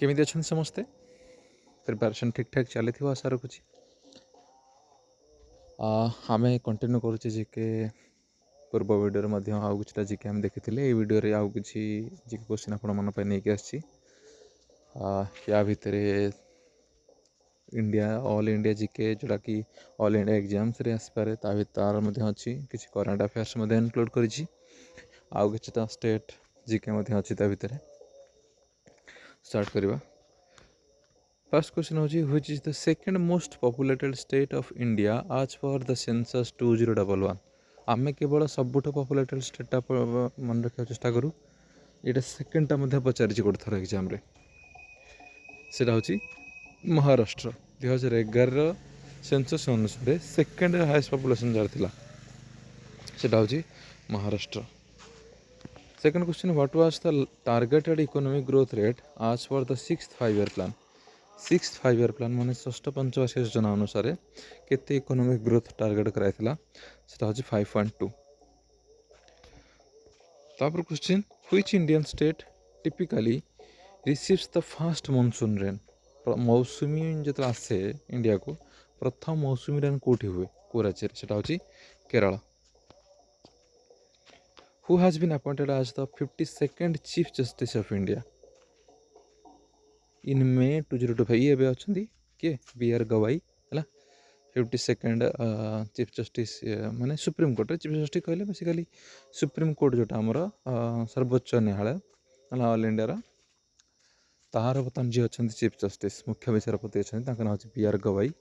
केमी अच्छा समस्ते प्रिपेरेसन ठीक ठाक चली आशा रखुची आम कंटिन्यू करुचे जिके पूर्व वीडियो आउ कि जिके आम देखी ये वीडियो आउ कि जिके क्वेश्चन आप मन पर नहीं आसी या भितर इंडिया ऑल इंडिया जिके जोटा कि ऑल इंडिया एग्जाम्स रे आसपारे तार अच्छी किसी करंट अफेयर्स इनक्लूड करी आउ कि स्टेट जिके अच्छी भितर स्टार्ट करवा। फर्स्ट क्वेश्चन होची which is the second most populated state of India आज पर द सेंसस 2011। आमे केवल सबुठ पॉपुलेटेड स्टेटा मन रखा चेष्टा करूँ ये सेकेंडटा मध्य पचारि गोटे थर एग्जाम से महाराष्ट्र 2011 सेंसस अनुसार सेकेंड हाईएस्ट पॉपुलेशन जार थिला सेटा होची Maharashtra. Second question what was the targeted economic growth rate as for the 6th 5 year plan. 6th 5 year plan माने षष्ठ पंचवार्षिक योजना अनुसार केते इकोनॉमिक ग्रोथ टारगेट कराइथिला सेटा होची 5.2। तापर question which Indian state typically receives the first monsoon rain. मौसुमी जो आसे इंडिया को प्रथम मौसुमी रेन कोठी हुए को राज्य सेटा होची Kerala. Who has been appointed as the 52nd Chief Justice of India in May 2025। ये भी अच्छा किए BR गवाई है 52nd चीफ जस्टिस माने सुप्रीम कोर्ट चीफ जस्टिस कहले बेसिकली सुप्रीम कोर्ट जोटा आमर सर्वोच्च न्यायालय है ऑल इंडिया तार बर्तमान जी अच्छा चीफ जस्टिस मुख्य विचारपति अच्छा ना हूँ BR गवाई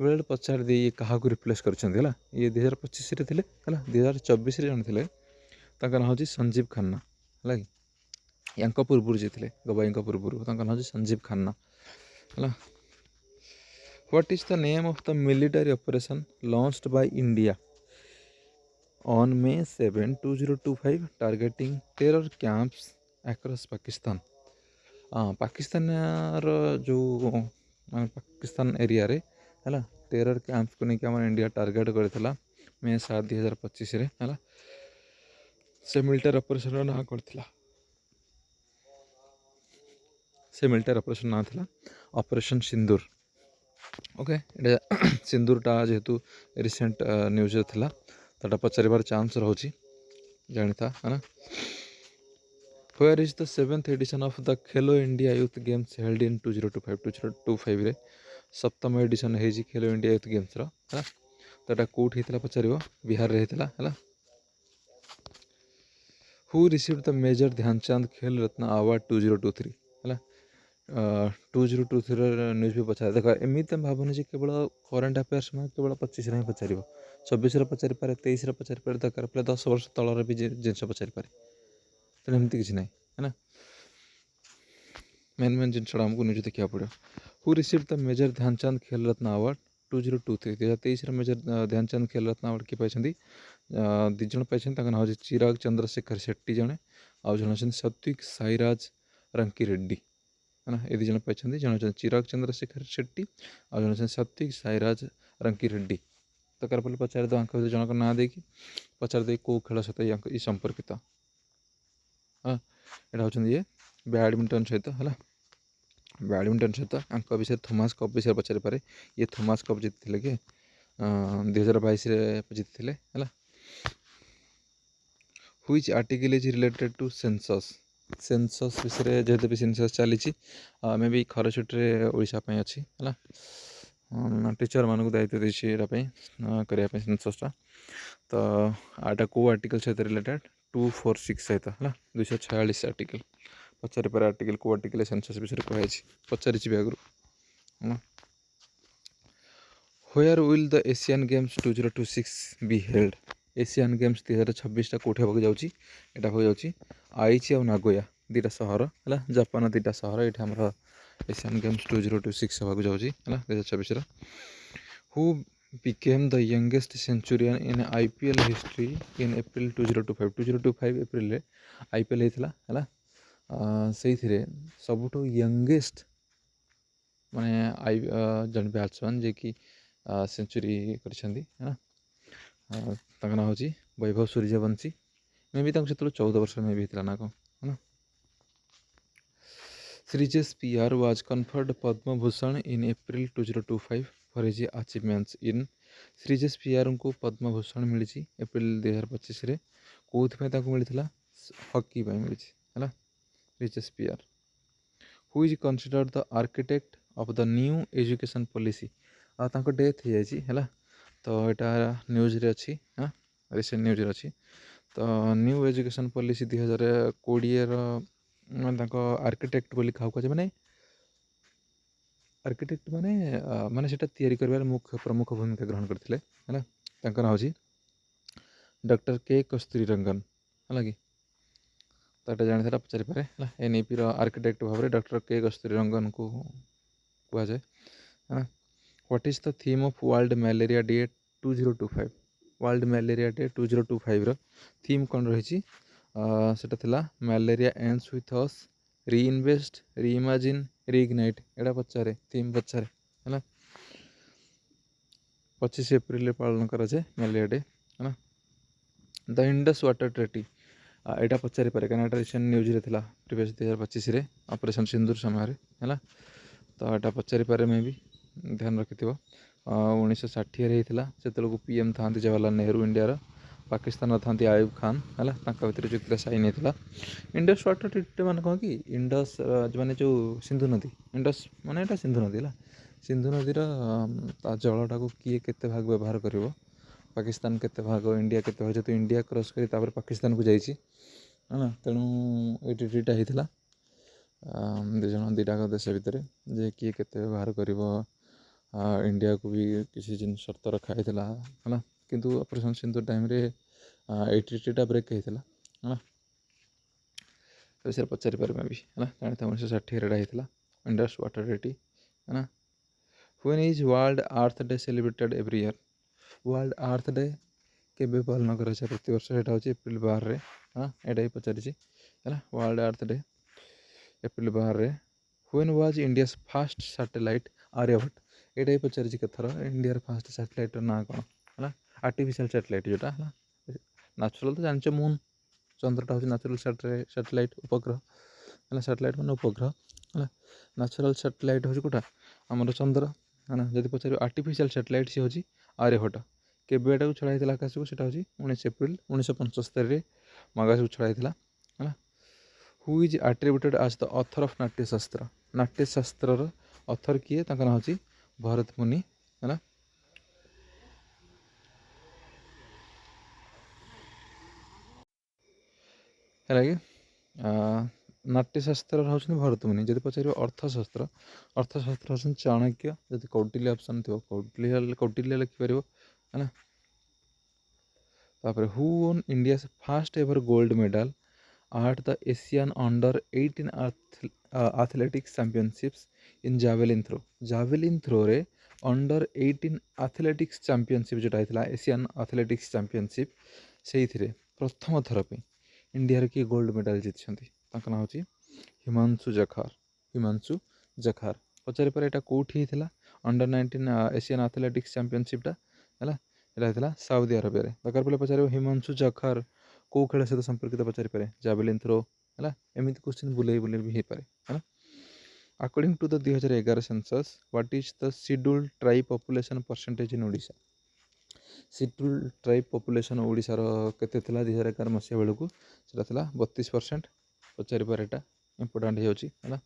बेले पचार दे ये क्या रिप्लेस कर ये 2025 थे 2024 जन थे ना हूँ संजीव खन्ना है या पूर्व जी थे गवाई पूर्व ना हूँ संजीव खन्ना है। What is the name of the military operation launched by India on May 7, 2025 targeting terror camps across Pakistan. Pakistan जो पाकिस्तान एरिया रे है टेरर कैंप्स को लेकिन आम इंडिया टारगेट करता May 7, 2025 है से मिलिटरी ऑपरेशन ना करथिला से मिलिटरी ऑपरेशन ना था ऑपरेशन सिंदूर। ओके सिंदूरटा जेहेतु रिसेंट न्यूज थिला तटा पचारिबार चांस रोची जानी था है ना। Where is the 7th edition of the Khelo India youth games held in 2025 रे 7th एडिशन है खेलो इंडिया यूथ गेम्स रो है तटा कोट होता पचार बिहार रे होता है। Who received the major Dhyan Chand Khel Ratna award 2023 है 2023 न्यूज भी पचार देख एमती भावुनि जे केवल करंट अफेयर्स में केवल 25 ही पचार 24 पचारि पारे 23 पचारि पारे दरकार पे 10 वर्ष तलर भी जिनस पचारि पारे तेना एमती किसी ना है ना मेन मेन जिनसा आमको न्यूज देखा पड़ो। Who received the major Dhyan Chand Khel Ratna award 2023 2023 major Dhyan Chand Khel Ratna award किए पाई दिज पाई ना हूँ चिराग चंद्रशेखर शेट्टी जड़े आउ जन सात्विक साईराज रंकी रेड्डी है ना ये दिज पाई जन चिराग चंद्रशेखर शेट्टी आउ जन सात्विक साईराज रंकी रेड्डी दरकार पड़े पचार दो जनक ना दे पचार दे कौ खेल सहित ये संपर्कित हाँ यहाँ हूँ ये बैडमिंटन सहित है बैडमिंटन सहित विषय थॉमस कप विषय पचारि पारे ये थॉमस कप जीति कि 2022 जीति है। Which article is related to census census विषय जेहेतु भी सेंसस चली मे भी खर छुट्टी ओडिशा अच्छी है टीचर मानक दायित्व देपाई करने सेंससटा तो आटा को आर्टिकल सहित रिलेटेड 246 सहित है 246 आर्टिकल पचारि पारे आर्टिकल को आर्टिकल सेंसस विषय कहुई पचारि भी आगु है। Where will the Asian games 2026 be held. Asian games 2026 कौटे होगा जाऊँगी यहाँ हो जाऊँगी आईची और नागोया दुटा सहर है जापान दुटा सहर ये आम एशियन गेम्स 2026 होगा जाऊँगी है 2026। Who became the youngest Centurion in IPL history in April 2025 April IPL होता है से सबुठ यंगेस्ट माने जन बैट्समैन जे कि सेंचुरी है ना हूँ वैभव सूर्यवंशी मे भी से 14 वर्ष में भी होता ना कौन है ना। Srijesh PR was conferred Padma Bhushan in April 2025 for his achievements in Srijesh PR को पद्म भूषण मिली एप्रिल 2025 कौन मिलता हॉकी मिली है रिचेस PR who is considered the architect of the new education policy death हो जाए तो यहाँ न्यूज रे अच्छी हाँ रिसेंट न्यूज रे अच्छी तो न्यू एजुकेशन पॉलिसी 2020 माने आर्किटेक्ट बोली क्या कहे माने आर्किटेक्ट माने माने सेटा तैयारी करबार मुख्य प्रमुख भूमिका ग्रहण करथिले हैला तांकर नाम होची डॉक्टर के कस्तूरी रंगन हैला कि ताटा जानि थारा पचारि पारे हैला एनईपी रो आर्किटेक्ट भाबरे डॉक्टर के कस्तूरी रंगन को कुआ जाय हां what is the theme of world malaria day 2025 world malaria day 2025 रो थीम कोन रहिची सेटा थिला malaria ends with us reinvest reimagine reignite एटा पचारे थीम पचारे है 25 एप्रिल पालन करा जाए मलेरिया डे है द इंडस वाटर ट्रेटी एटा पचारि पारे कहीं रिसेंट न्यूज रे थिला प्रीवियस 2025 ऑपरेशन सिंदूर समय है तो यहाँ पचारि पारे मैं भी ध्यान रखि 1960 से PM था जवाहरलाल नेहरू इंडिया पाकिस्तान था आयुब खान है भर चुक्ति साइन होता इंडस वाटर ट्रीटी मैंने कौन कि इंडस माने जो सिंधु नदी इंडस माने एटा सिंधु नदी है सिंधु नदीर जलटा को किए केते भाग व्यवहार कर पाकिस्तान केते भाग इंडिया केते भाग जो इंडिया क्रॉस कर पाकिस्तान को जाइए है तेणु ये ट्रीटीटा होता दुज दुटाक देश भितर जे किए केते व्यवहार कर इंडिया को भी किसी जिन शर्त रखाई है किंतु ऑपरेशन सिंधु टाइम रे ये ट्रीटीटा ब्रेक होता है विषय पचारि पारे मैं भी है जानते 1960 होता इंडस वाटर ट्रीटी है when is world earth day celebrated every year world earth day केबे पालन कर प्रति वर्ष यहाँ हूँ एप्रिल 12 हाँ यहाँ ही पचारि है world earth day April 12 when was India's first satellite Aryabhata यहाँ ही पचारि कथर इंडिया फास्ट सैटेलाइट ना कौन है आर्टिफिशियल सैटेलाइट जोटा है नेचुरल तो जानते मून चंद्रटा हूँ नेचुरल सैटेलाइट उपग्रह है सैटेलाइट मान उपग्रह है नेचुरल सैटेलाइट हूँ कौटा आमर चंद्र है जब पचार आर्टिफिशियल सैटेलाइट सी हूँ आर्यभट्ट केबे एटा छड़ा आकाश को सेटा हूँ 19 एप्रिल 1975 आकाश को छड़ा है who is attributed as the author of Natyashastra author किए ना हूँ भरत मुनि है कि नाट्यशास्त्र हूँ भरत मुनि जब पचार अर्थशास्त्र हूँ चाणक्य जब कौटिल्य ऑप्शन थो कौटिल्य लिखिपर है तापर who own India first ever gold medal at the Asian Under-18 athletics championships in javelin throw रे Under-18 athletics championship जोटा होता एशियन athletics championship से प्रथम थर पे इंडिया किए गोल्ड मेडल जीति ना हूँ हिमांशु जखार पचारि पर यहाँ कौटी होता Under-19 एशियन athletics championship है यहाँ साउदी अरबिया दरकार पड़े पचार हिमांशु जखार कौ खेल सहित संपर्कित पचारि पारे जावेलिन थ्रो है एमती क्वेश्चन बुले बुले भी हो पारे है according to the 2011 census what is the scheduled tribe population percentage in Odisha scheduled tribe population ओडिशार केते 2011 मसीहा बेलू से 32% पचारि पारे एटा इंपोर्टेंट है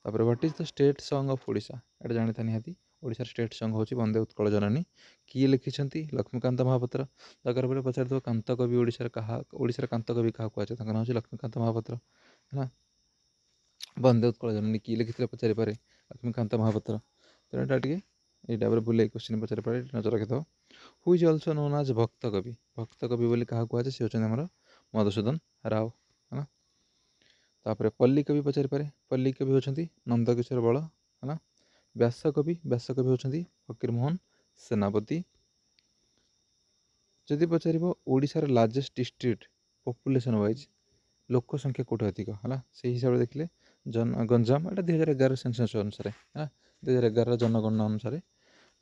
what is the state song of Odisha एटा जानता निहाती ओडिशार स्टेट सॉन्ग हूँ वंदे उत्कल जननी किए लिखिं लक्ष्मीकांत महापात्र दरकार पड़े पचार कांत कवि ओडिशार कांत कवि क्या कहते हूँ लक्ष्मीकांत महापात्र है वंदे उत्कल जननी किए लिखी पचारि पारे लक्ष्मीकांत महापात्र तेणु यहाँ टे ये बुले क्वेश्चन पचारि पारे नजर रखि who is also known as भक्त कवि बोली क्या कहुए सी होती आम मधुसूदन राव है तापर पल्ली कवि पचारि पारे पल्ली कवि होती नंदकिशोर बल है व्यासकवि होती फकीरमोहन सेनापति जदि पचार ओडिशार लार्जेस्ट डिस्ट्रिक्ट पॉपुलेशन वाइज लोक संख्या कौटे अधिक है से हिसाब से देखिले गंजाम एटा 2011 सेंसस अनुसार है 2011 जनगणना अनुसार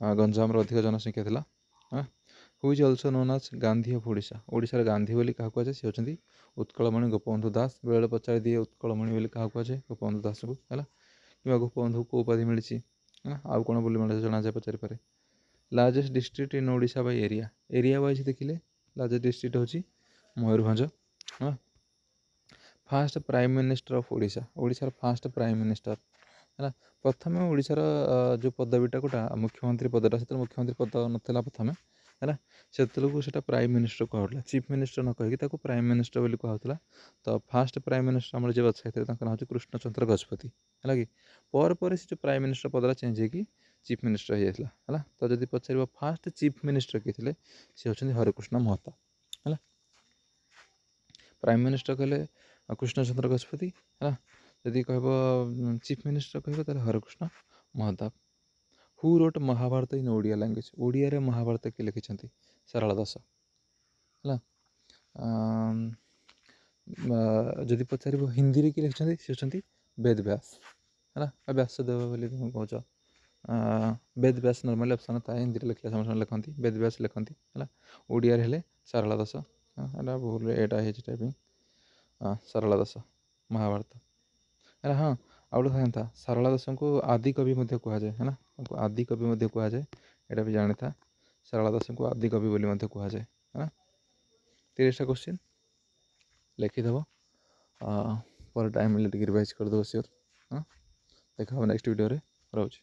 गंजाम अधिक जनसंख्या थिला who is also known as Gandhi of Odisha ओडिशार गांधी बोली क्या कहुए सी होती उत्कलमणि गोपबंधु दास बेले पचारि दिए उत्कलमणि बोली क्या कहुए गोपबंधु दास को है कि गोपबंधु को उपाधि मिली है आउ कौन बोली मैं जना जाए पचारि पारे largest district in Odisha by area wise देखिले लार्जेस्ट डिस्ट्रिक्ट होची मयूरभंज हाँ first prime minister of Odisha ओडिशार फास्ट प्राइम मिनिस्टर है प्रथम ओडिशार जो पदवीटा गोटा मुख्यमंत्री पदटा से मुख्यमंत्री पद नाला प्रथम है से प्राइम मिनिस्टर कहला चीफ मिनिस्टर न कहीकि प्राइम मिनिस्टर बोली कहला तो फास्ट प्राइम मिनिस्टर आम जी बचाई ना हूँ कृष्णचंद्र गजपति है कि पर से जो प्राइम मिनिस्टर पदटा चेंज होगी चीफ मिनिस्टर हो जाता है तो जब पचार फास्ट चीफ मिनिस्टर किए थे सी होती हरिकृष्ण महता है प्राइम मिनिस्टर कहले कृष्णचंद्र गजपति है जदि कह चीफ मिनिस्टर कह Harekrushna Mahtab who wrote Mahabharata in Odia language Odia Mahabharata किए लिखिं सारला दास है जदि पचार हिंदी में किए लिखिं सी होती वेद व्यास है व्यासदेव बोली तुम कौच वेद व्यास नॉर्मल ऑप्शन था हिंदी लिखले समझ लिखती वेद व्यास लिखती है ओडिया हेले सारला दास है भूल एटा है टाइपिंग सारला दास महाभारत है हाँ आउ गोटे था सारला दास को आदि कवि कहुए है आदि कवि कहुए यहाँ भी जानी था सारला दास को आदि कवि बोली कहुए है 30टा क्वेश्चन लिखिदेव पर टाइम मिले रिवाइज करदेव सियोर हाँ देखा नेक्स्ट वीडियो रे रोज।